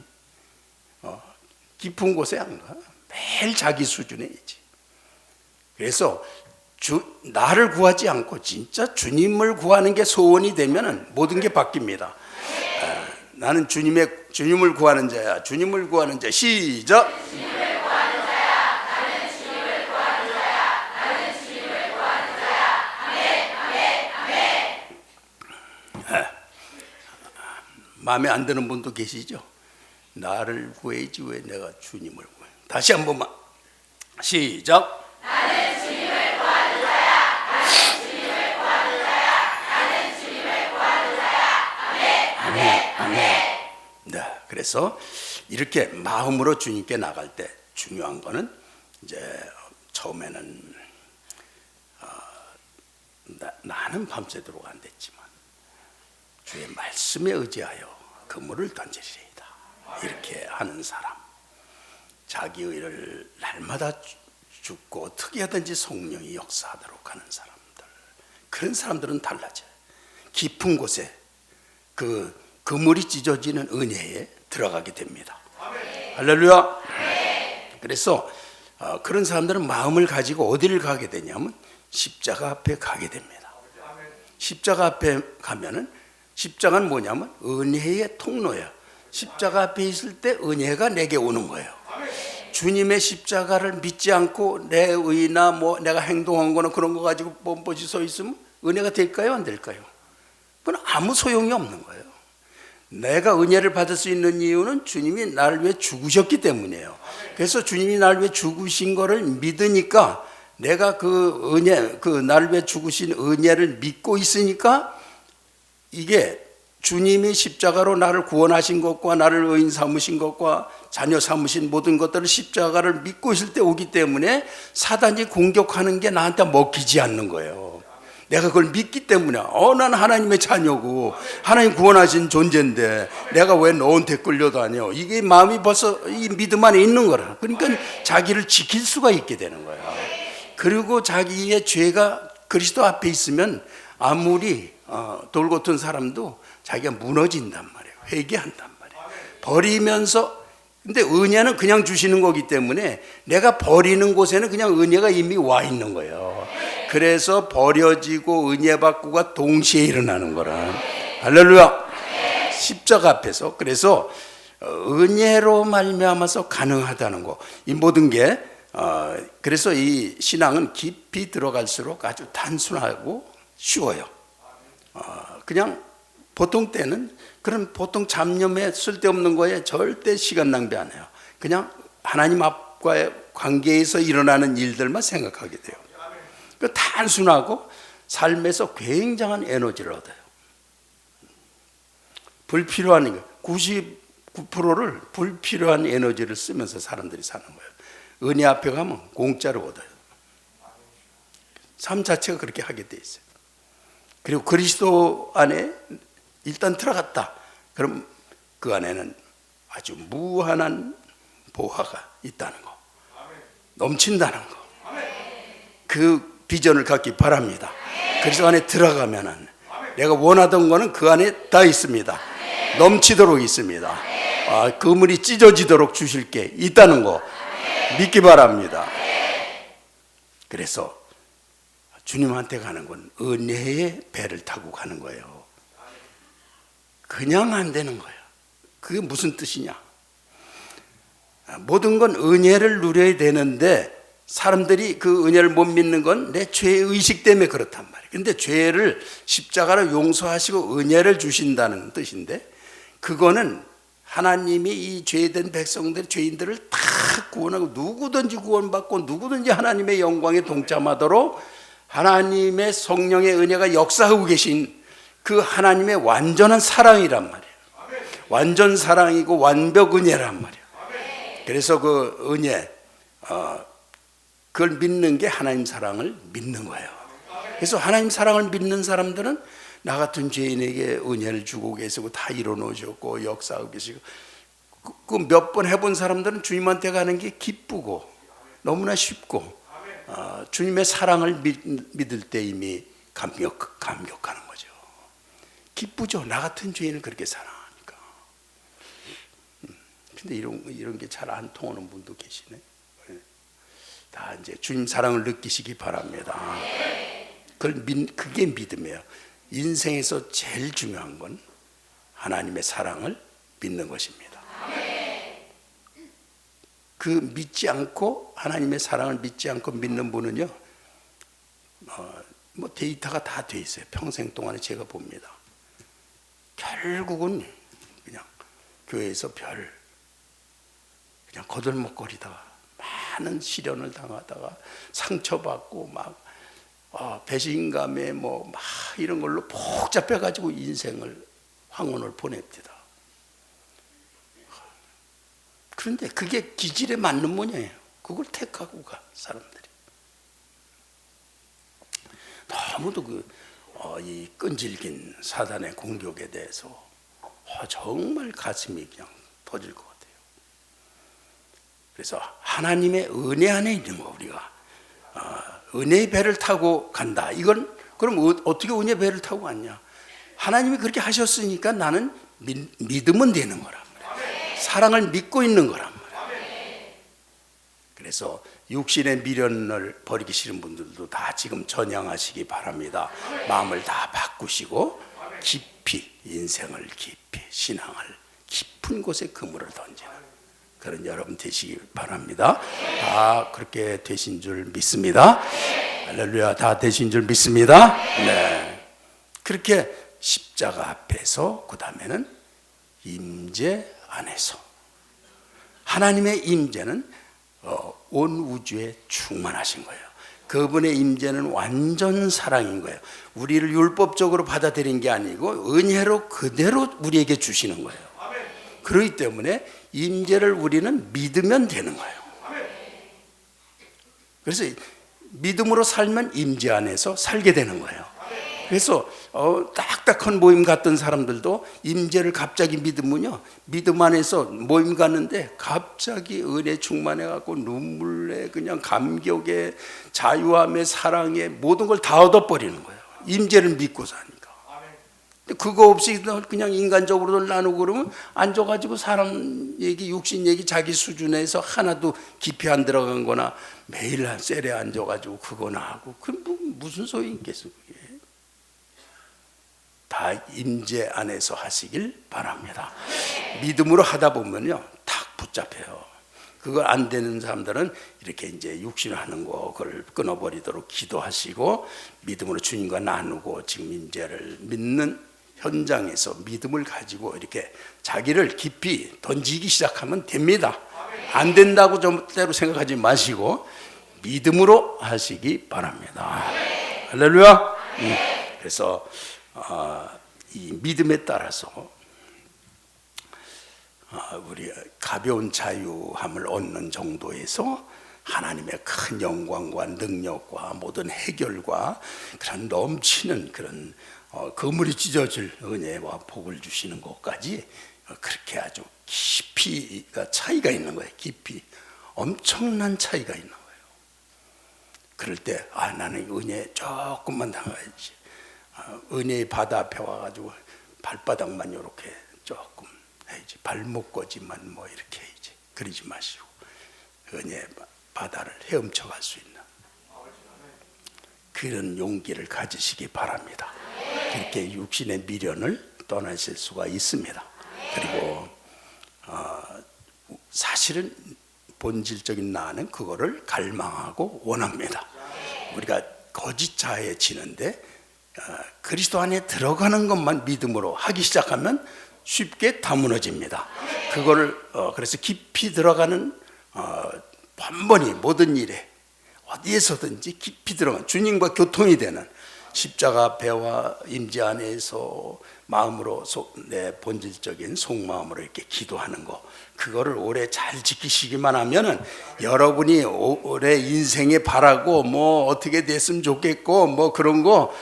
깊은 곳에 안 가. 매일 자기 수준에 있지. 그래서 나를 구하지 않고 진짜 주님을 구하는 게 소원이 되면 모든 게 바뀝니다. 나는 주님을 구하는 자야. 주님을 구하는 자. 시작. 주님을 구하는 자야. 나는 주님을 구하는 자야. 나는 주님을 구하는 자야. 아멘, 아멘, 아멘. 마음에 안 드는 분도 계시죠? 나를 구해야지 왜 내가 주님을 구해. 다시 한 번만. 시작. 나는 주님을 구하는 자야. 나는 주님을 구하는 자야. 나는 주님을 구하는 자야. 아멘, 아멘, 아멘. 네, 그래서 이렇게 마음으로 주님께 나갈 때 중요한 거는 이제 처음에는 나는 밤새도록 안 됐지만 주의 말씀에 의지하여 그물을 던지리이다. 이렇게 하는 사람, 자기 의를 날마다 죽고 어떻게 하든지 성령이 역사하도록 하는 사람들, 그런 사람들은 달라져요. 깊은 곳에 그 그물이 찢어지는 은혜에 들어가게 됩니다. 할렐루야. 그래서 그런 사람들은 마음을 가지고 어디를 가게 되냐면 십자가 앞에 가게 됩니다. 십자가 앞에 가면은, 십자가는 뭐냐면 은혜의 통로예요. 십자가 앞에 있을 때 은혜가 내게 오는 거예요. 주님의 십자가를 믿지 않고 내 의나 뭐 내가 행동한 거나 그런 거 가지고 뻔뻔히 서 있으면 은혜가 될까요, 안 될까요? 그건 아무 소용이 없는 거예요. 내가 은혜를 받을 수 있는 이유는 주님이 나를 위해 죽으셨기 때문이에요. 그래서 주님이 나를 위해 죽으신 거를 믿으니까, 내가 그 은혜, 그 나를 위해 죽으신 은혜를 믿고 있으니까, 이게 주님이 십자가로 나를 구원하신 것과 나를 의인 삼으신 것과 자녀 삼으신 모든 것들을 십자가를 믿고 있을 때 오기 때문에 사단이 공격하는 게 나한테 먹히지 않는 거예요. 내가 그걸 믿기 때문에, 난 하나님의 자녀고 하나님 구원하신 존재인데 내가 왜 너한테 끌려다녀, 이게 마음이 벌써 이 믿음 안에 있는 거라. 그러니까 자기를 지킬 수가 있게 되는 거야. 그리고 자기의 죄가 그리스도 앞에 있으면 아무리 돌고튼 사람도 자기가 무너진단 말이에요. 회개한단 말이에요. 버리면서, 근데 은혜는 그냥 주시는 거기 때문에 내가 버리는 곳에는 그냥 은혜가 이미 와 있는 거예요. 그래서 버려지고 은혜 받고가 동시에 일어나는 거라. 할렐루야. 십자가 앞에서. 그래서 은혜로 말미암아서 가능하다는 거, 이 모든 게 그래서 이 신앙은 깊이 들어갈수록 아주 단순하고 쉬워요. 그냥 보통 때는 그런 보통 잡념에 쓸데없는 거에 절대 시간 낭비 안 해요. 그냥 하나님 앞과의 관계에서 일어나는 일들만 생각하게 돼요. 그 단순하고 삶에서 굉장한 에너지를 얻어요. 불필요한 99%를 불필요한 에너지를 쓰면서 사람들이 사는 거예요. 은혜 앞에 가면 공짜로 얻어요. 삶 자체가 그렇게 하게 돼 있어요. 그리고 그리스도 안에 일단 들어갔다, 그럼 그 안에는 아주 무한한 보화가 있다는 거, 넘친다는 거, 그 비전을 갖기 바랍니다. 그리스도 안에 들어가면은 내가 원하던 거는 그 안에 다 있습니다. 넘치도록 있습니다. 그물이 찢어지도록 주실 게 있다는 거 믿기 바랍니다. 그래서 주님한테 가는 건 은혜의 배를 타고 가는 거예요. 그냥 안 되는 거예요. 그게 무슨 뜻이냐? 모든 건 은혜를 누려야 되는데 사람들이 그 은혜를 못 믿는 건 내 죄의식 때문에 그렇단 말이에요. 근데 죄를 십자가로 용서하시고 은혜를 주신다는 뜻인데, 그거는 하나님이 이 죄된 백성들, 죄인들을 다 구원하고 누구든지 구원받고 누구든지 하나님의 영광에 동참하도록 하나님의 성령의 은혜가 역사하고 계신 그 하나님의 완전한 사랑이란 말이에요. 완전 사랑이고 완벽 은혜란 말이에요. 그래서 그 은혜, 그걸 믿는 게 하나님 사랑을 믿는 거예요. 그래서 하나님 사랑을 믿는 사람들은 나 같은 죄인에게 은혜를 주고 계시고 다 이뤄놓으셨고 역사하고 계시고, 그 몇 번 해본 사람들은 주님한테 가는 게 기쁘고 너무나 쉽고, 주님의 사랑을 믿을 때 이미 감격하는 거죠. 기쁘죠. 나 같은 죄인을 그렇게 사랑하니까. 근데 이런 게 잘 안 통하는 분도 계시네. 다 이제 주님 사랑을 느끼시기 바랍니다. 그게 믿음이에요. 인생에서 제일 중요한 건 하나님의 사랑을 믿는 것입니다. 그 믿지 않고, 하나님의 사랑을 믿지 않고 믿는 분은요, 뭐 데이터가 다 돼 있어요. 평생 동안에 제가 봅니다. 결국은 그냥 교회에서 그냥 거들먹거리다가 많은 시련을 당하다가 상처받고 막 배신감에 뭐 막 이런 걸로 복잡해 가지고 인생을 황혼을 보냅니다. 그런데 그게 기질에 맞는 모양이에요. 그걸 택하고 가 사람들이. 너무도 이 끈질긴 사단의 공격에 대해서 정말 가슴이 그냥 터질 것 같아요. 그래서 하나님의 은혜 안에 있는 거, 우리가 은혜의 배를 타고 간다. 이건 그럼 어떻게 은혜의 배를 타고 갔냐? 하나님이 그렇게 하셨으니까 나는 믿으면 되는 거란 말이에요. 사랑을 믿고 있는 거란 말이에요. 그래서 육신의 미련을 버리기 싫은 분들도 다 지금 전향하시기 바랍니다. 마음을 다 바꾸시고 깊이, 인생을 깊이, 신앙을 깊은 곳에 그물을 던지는 그런 여러분 되시기 바랍니다. 다 그렇게 되신 줄 믿습니다. 할렐루야, 다 되신 줄 믿습니다. 네. 그렇게 십자가 앞에서, 그 다음에는 임재 안에서. 하나님의 임재는 온 우주에 충만하신 거예요. 그분의 임재는 완전 사랑인 거예요. 우리를 율법적으로 받아들인 게 아니고 은혜로 그대로 우리에게 주시는 거예요. 그렇기 때문에 임재를 우리는 믿으면 되는 거예요. 그래서 믿음으로 살면 임재 안에서 살게 되는 거예요. 그래서 딱딱한 모임 갔던 사람들도 임재를 갑자기 믿으면요, 믿음 안에서 모임 갔는데 갑자기 은혜 충만해 갖고 눈물에 그냥 감격에 자유함에 사랑에 모든 걸 다 얻어버리는 거예요. 임재를 믿고 사니까. 그거 없이 그냥 인간적으로 나누고 그러면 앉아가지고 사람 얘기, 육신 얘기 자기 수준에서 하나도 깊이 안 들어간 거나 매일 한 셀에 앉아가지고 그거나 하고, 그 무슨 소용이 있겠어 그게. 다 임재 안에서 하시길 바랍니다. 믿음으로 하다 보면요, 탁 붙잡혀요. 그거 안 되는 사람들은 이렇게 이제 육신을 하는 거 그걸 끊어버리도록 기도하시고 믿음으로 주님과 나누고 지금 임재를 믿는 현장에서 믿음을 가지고 이렇게 자기를 깊이 던지기 시작하면 됩니다. 안 된다고 절대로 생각하지 마시고 믿음으로 하시기 바랍니다. 할렐루야. 그래서 이 믿음에 따라서 우리 가벼운 자유함을 얻는 정도에서 하나님의 큰 영광과 능력과 모든 해결과 그런 넘치는 그런 그물이 찢어질 은혜와 복을 주시는 것까지 그렇게 아주 깊이가 차이가 있는 거예요. 깊이 엄청난 차이가 있는 거예요. 그럴 때 나는 은혜 조금만 당해야지. 은혜의 바다 앞에 와가지고 발바닥만 이렇게 조금 해야지, 발목까지만 뭐 이렇게 해야지, 그러지 마시고 은혜의 바다를 헤엄쳐 갈 수 있는 그런 용기를 가지시기 바랍니다. 그렇게 육신의 미련을 떠나실 수가 있습니다. 그리고 사실은 본질적인 나는 그거를 갈망하고 원합니다. 우리가 거짓 자아에 지는데 그리스도 안에 들어가는 것만 믿음으로 하기 시작하면 쉽게 다 무너집니다. 그거를 그래서 깊이 들어가는 번번이 모든 일에 어디에서든지 깊이 들어가는 주님과 교통이 되는 십자가 배와 임재 안에서 마음으로 내 본질적인 속마음으로 이렇게 기도하는 거, 그거를 오래 잘 지키시기만 하면은 여러분이 올해 인생에 바라고 뭐 어떻게 됐으면 좋겠고 뭐 그런 거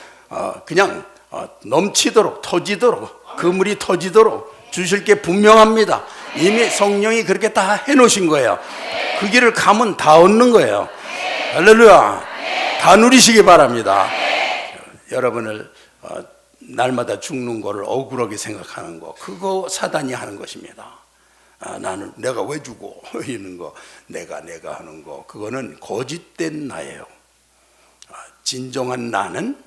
그냥 넘치도록 터지도록 그물이 터지도록 주실 게 분명합니다. 이미 성령이 그렇게 다 해놓으신 거예요. 그 길을 가면 다 얻는 거예요. 할렐루야. 다 누리시기 바랍니다. 여러분을 날마다 죽는 거를 억울하게 생각하는 거, 그거 사단이 하는 것입니다. 나는 내가 왜 죽어 이런 거, 내가 하는 거, 그거는 거짓된 나예요. 진정한 나는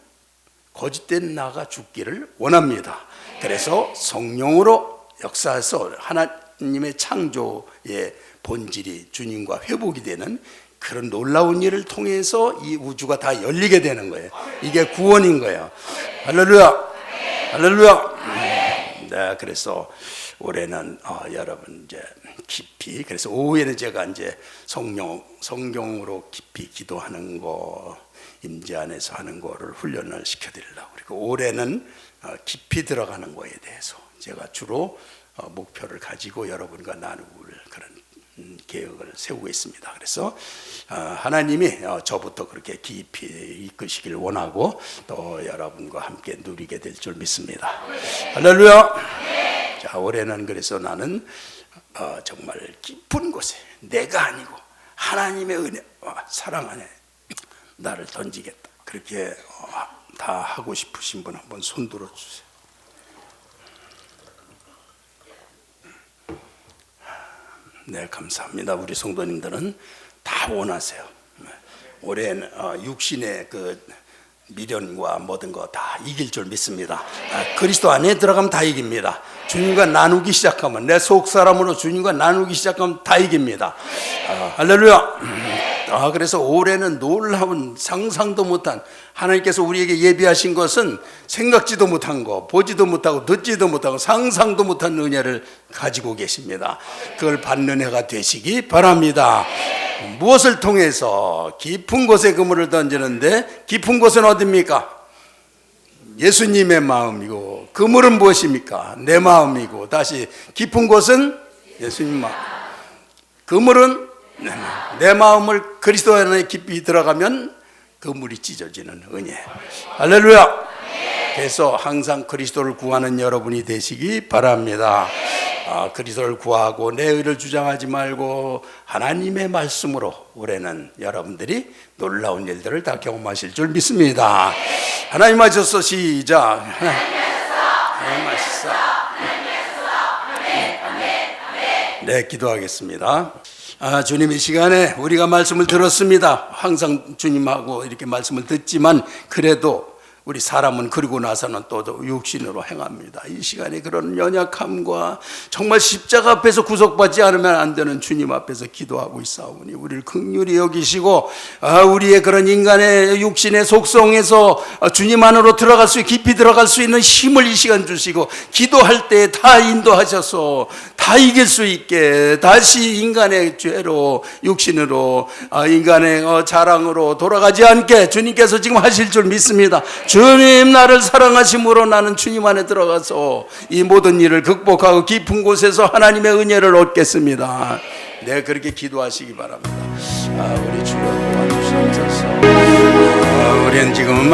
거짓된 나가 죽기를 원합니다. 그래서 성령으로 역사해서 하나님의 창조의 본질이 주님과 회복이 되는 그런 놀라운 일을 통해서 이 우주가 다 열리게 되는 거예요. 이게 구원인 거예요. 할렐루야. 할렐루야. 네, 그래서 올해는 여러분 이제 깊이, 그래서 오후에는 제가 이제 성경으로 깊이 기도하는 거, 임재 안에서 하는 거를 훈련을 시켜드리려고. 그리고 올해는 깊이 들어가는 거에 대해서 제가 주로 목표를 가지고 여러분과 나눌 그런 계획을 세우고 있습니다. 그래서 하나님이 저부터 그렇게 깊이 이끄시길 원하고 또 여러분과 함께 누리게 될 줄 믿습니다. 할렐루야. 자, 올해는 그래서 나는 정말 깊은 곳에 내가 아니고 하나님의 은혜와 사랑 안에 나를 던지겠다. 그렇게 다 하고 싶으신 분 한번 손 들어주세요. 네, 감사합니다. 우리 성도님들은 다 원하세요. 올해는 육신의 그 미련과 모든 거 다 이길 줄 믿습니다. 그리스도 안에 들어가면 다 이깁니다. 주님과 나누기 시작하면, 내 속 사람으로 주님과 나누기 시작하면 다 이깁니다. 할렐루야. 그래서 올해는 놀라운 상상도 못한, 하나님께서 우리에게 예비하신 것은 생각지도 못한 거, 보지도 못하고 듣지도 못하고 상상도 못한 은혜를 가지고 계십니다. 그걸 받는 해가 되시기 바랍니다. 무엇을 통해서? 깊은 곳에 그물을 던지는데, 깊은 곳은 어디입니까? 예수님의 마음이고, 그물은 무엇입니까? 내 마음이고, 다시 깊은 곳은 예수님 마음, 그물은 내 마음을 그리스도 안에 깊이 들어가면 그물이 찢어지는 은혜. 할렐루야. 그래서 항상 그리스도를 구하는 여러분이 되시기 바랍니다. 그리스도를 구하고 내 의를 주장하지 말고 하나님의 말씀으로 올해는 여러분들이 놀라운 일들을 다 경험하실 줄 믿습니다. 하나님 하셔서 시작. 하나님 하셔서. 네, 기도하겠습니다. 주님, 이 시간에 우리가 말씀을 들었습니다. 항상 주님하고 이렇게 말씀을 듣지만 그래도 우리 사람은 그리고 나서는 또 육신으로 행합니다. 이 시간에 그런 연약함과 정말 십자가 앞에서 구속받지 않으면 안 되는 주님 앞에서 기도하고 있사오니 우리를 긍휼히 여기시고 우리의 그런 인간의 육신의 속성에서 주님 안으로 들어갈 수, 깊이 들어갈 수 있는 힘을 이 시간 주시고, 기도할 때 다 인도하셔서 다 이길 수 있게 다시 인간의 죄로, 육신으로, 인간의 자랑으로 돌아가지 않게 주님께서 지금 하실 줄 믿습니다. 주님, 나를 사랑하심으로 나는 주님 안에 들어가서 이 모든 일을 극복하고 깊은 곳에서 하나님의 은혜를 얻겠습니다. 네, 그렇게 기도하시기 바랍니다. 우리 주여 도와주시옵소서. 우리는 지금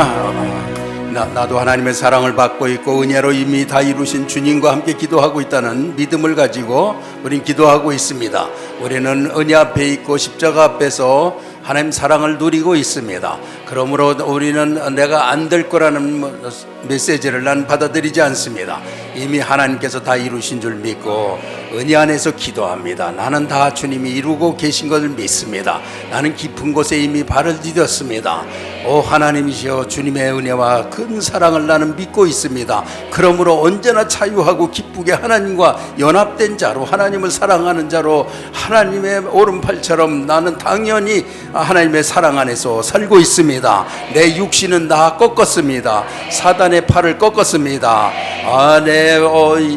나도 하나님의 사랑을 받고 있고 은혜로 이미 다 이루신 주님과 함께 기도하고 있다는 믿음을 가지고 우린 기도하고 있습니다. 우리는 은혜 앞에 있고 십자가 앞에서 하나님 사랑을 누리고 있습니다. 그러므로 우리는 내가 안 될 거라는 메시지를 난 받아들이지 않습니다. 이미 하나님께서 다 이루신 줄 믿고 은혜 안에서 기도합니다. 나는 다 주님이 이루고 계신 것을 믿습니다. 나는 깊은 곳에 이미 발을 디뎠습니다. 오 하나님이시여, 주님의 은혜와 큰 사랑을 나는 믿고 있습니다. 그러므로 언제나 자유하고 기쁘게 하나님과 연합된 자로, 하나님을 사랑하는 자로, 하나님의 오른팔처럼 나는 당연히 하나님의 사랑 안에서 살고 있습니다. 내 육신은 다 꺾었습니다. 사단의 팔을 꺾었습니다.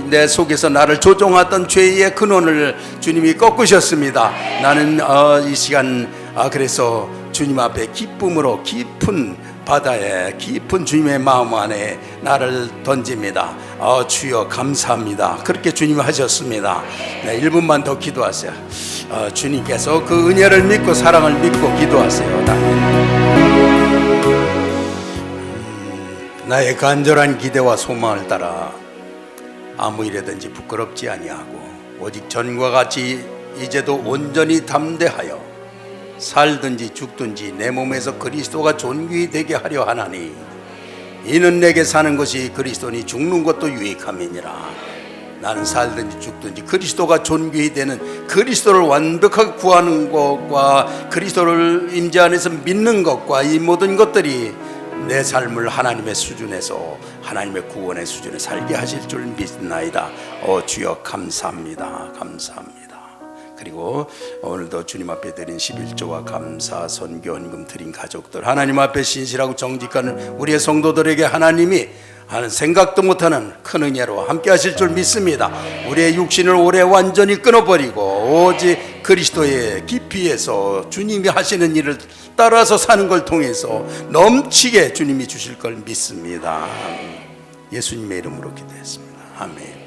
내 속에서 나를 조종하던 죄의 근원을 주님이 꺾으셨습니다. 나는 이 시간 그래서 주님 앞에 기쁨으로 깊은 바다에, 깊은 주님의 마음 안에 나를 던집니다. 주여 감사합니다. 그렇게 주님이 하셨습니다. 네, 1분만 더 기도하세요. 주님께서 그 은혜를 믿고 사랑을 믿고 기도하세요. 나의 간절한 기대와 소망을 따라 아무 일에든지 부끄럽지 아니하고 오직 전과 같이 이제도 온전히 담대하여 살든지 죽든지 내 몸에서 그리스도가 존귀히 되게 하려 하나니 이는 내게 사는 것이 그리스도니 죽는 것도 유익함이니라. 나는 살든지 죽든지 그리스도가 존귀히 되는, 그리스도를 완벽하게 구하는 것과 그리스도를 임재 안에서 믿는 것과 이 모든 것들이 내 삶을 하나님의 수준에서, 하나님의 구원의 수준에 살게 하실 줄 믿나이다. 주여 감사합니다. 감사합니다. 그리고 오늘도 주님 앞에 드린 11조와 감사, 선교, 헌금 드린 가족들, 하나님 앞에 신실하고 정직한 우리의 성도들에게 하나님이 하는 생각도 못하는 큰 은혜로 함께 하실 줄 믿습니다. 우리의 육신을 올해 완전히 끊어버리고 오직 그리스도의 깊이에서 주님이 하시는 일을 따라서 사는 걸 통해서 넘치게 주님이 주실 걸 믿습니다. 예수님의 이름으로 기도했습니다. 아멘.